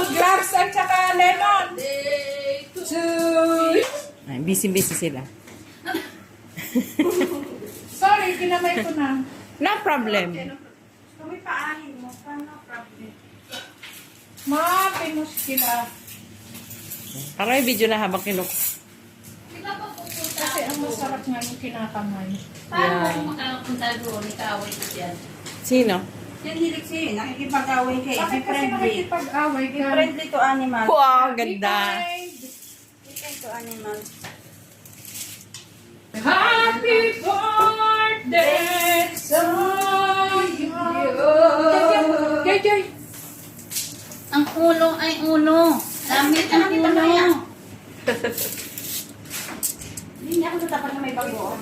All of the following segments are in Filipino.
Glass at saka lemon. Ay, busy-busy sila. Sorry, kinamay ko na. No problem. Kami paahin mo, no problem. Ma, pinuskila. Para may video na habang kinuk. Kasi ang masarap nga yung kinakamay. Paano kung makapunta doon, ikaaway ko dyan? Sino? Yan hilig siya, nakikipag-away kayo. Bakit kasi nakikipag-away ka? Friendly to animal. Wow, ganda. Friendly to animal. Happy birthday to you. Jay, Jay. Ang ulo ay ulo. Lamit ang ulo. Hindi niya ako natapat na may bago.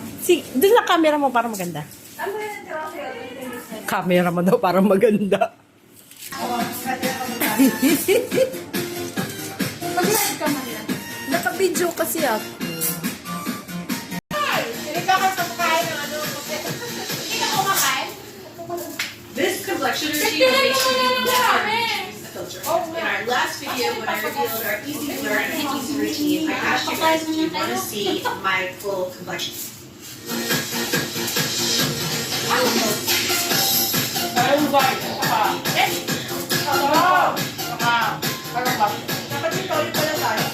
Doon lang camera mo para maganda. Ano ba yan? Tira ko sa'yo. Camera mo daw para maganda. Mag-live ka man yan. Naka-video kasi ako. Hindi ka kasi kumakain ng ano. Hindi ka kumakain? This complexion routine will make sure you never use a filter. In our last video, when I revealed our easy to learn and easy routine, I asked you guys, do you want to see my full complexion? Ayun ba? Eh? Ano ba? Dapat ito, yung pala tayo.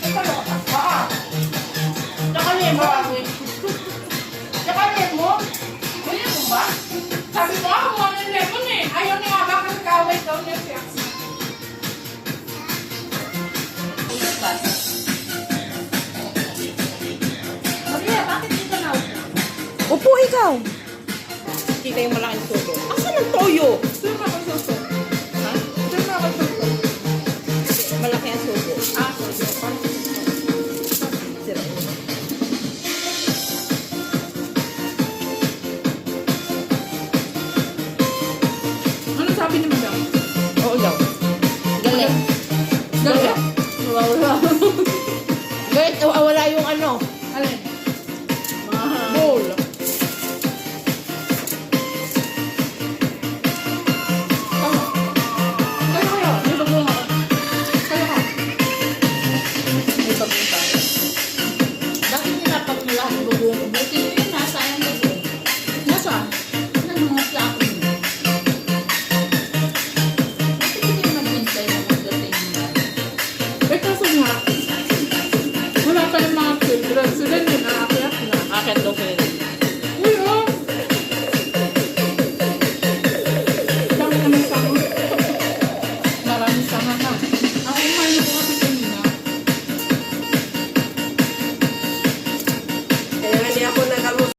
Ito lang. Nakalemo. Nakalemo? Kuya mo ba? Sabi ko, ako mo ng lemon eh. Ayaw niya nga ba kasi kaway daw niya siya. Maria, bakit dito na upo? Upo ikaw. Kita yung malaking tubo. Asan ang toyo?